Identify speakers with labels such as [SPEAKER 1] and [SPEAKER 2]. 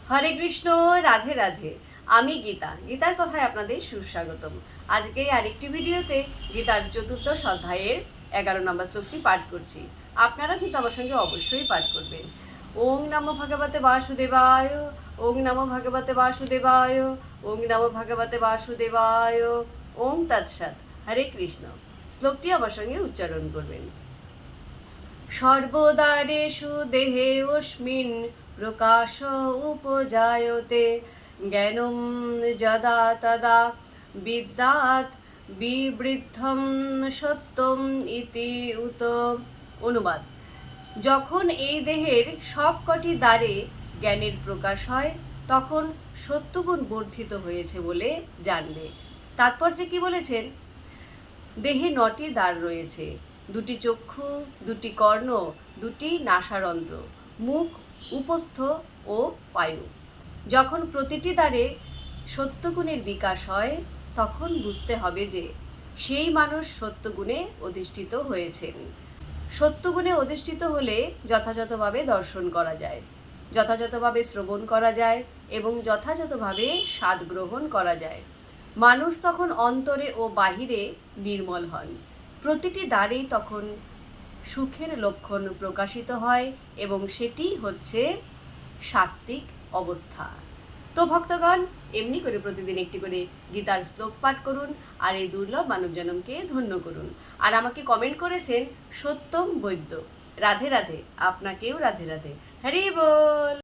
[SPEAKER 1] হরে কৃষ্ণ, রাধে রাধে। আমি গীতার কথায় আপনাদের সুস্বাগতম। আজকে আরেকটি ভিডিওতে গীতার চতুর্দশ অধ্যায়ের 11 নম্বর শ্লোকটি পাঠ করছি। আপনারা কিন্তু আমার সঙ্গে অবশ্যই পাঠ করবেন। ওং নমো ভগবতে বাসুদেবায়, ওং নমো ভগবতে বাসুদেবায়, ওং নমো ভগবতে বাসুদেবায়, ওং তৎসৎ। হরে কৃষ্ণ। শ্লোকটি আমার সঙ্গে উচ্চারণ করবেন। সর্বদারেষু দেহে অস্মিন প্রকাশ উপজায়তে জ্ঞানম যদা তদা বিদ্যাৎ বিবৃদ্ধম সত্যম ইতি উত। অনুবাদ: যখন এই দেহের সবকটি দ্বারে জ্ঞানের প্রকাশ হয় তখন সত্যগুণ বর্ধিত হয়েছে বলে জানবে। তাৎপর্যে কি বলেছেন? দেহে 9টি দ্বার রয়েছে, 2টি চক্ষু, 2টি কর্ণ, 2টি নাসারন্ধ্র, মুখ, উপস্থ ও পায়ু। যখন প্রতিটি দ্বারে সত্যগুণের বিকাশ হয় তখন বুঝতে হবে যে সেই মানুষ সত্যগুণে অধিষ্ঠিত হয়েছেন। সত্যগুণে অধিষ্ঠিত হলে যথাযথভাবে দর্শন করা যায়, যথাযথভাবে শ্রবণ করা যায় এবং যথাযথভাবে স্বাদ গ্রহণ করা যায়। মানুষ তখন অন্তরে ও বাহিরে নির্মল হন। প্রতিটি দ্বারেই তখন সুখের লক্ষণ প্রকাশিত হয় এবং সেটি হচ্ছে সাত্ত্বিক অবস্থা। তো ভক্তগণ, এমনি করে প্রতিদিন একটি করে গীতার শ্লোক পাঠ করুন আর এই দুর্লভ মানব জনমকে ধন্য করুন। আর আমাকে কমেন্ট করেছেন সত্যম বৈদ্য। রাধে রাধে। আপনাকেও রাধে রাধে। হরি বল।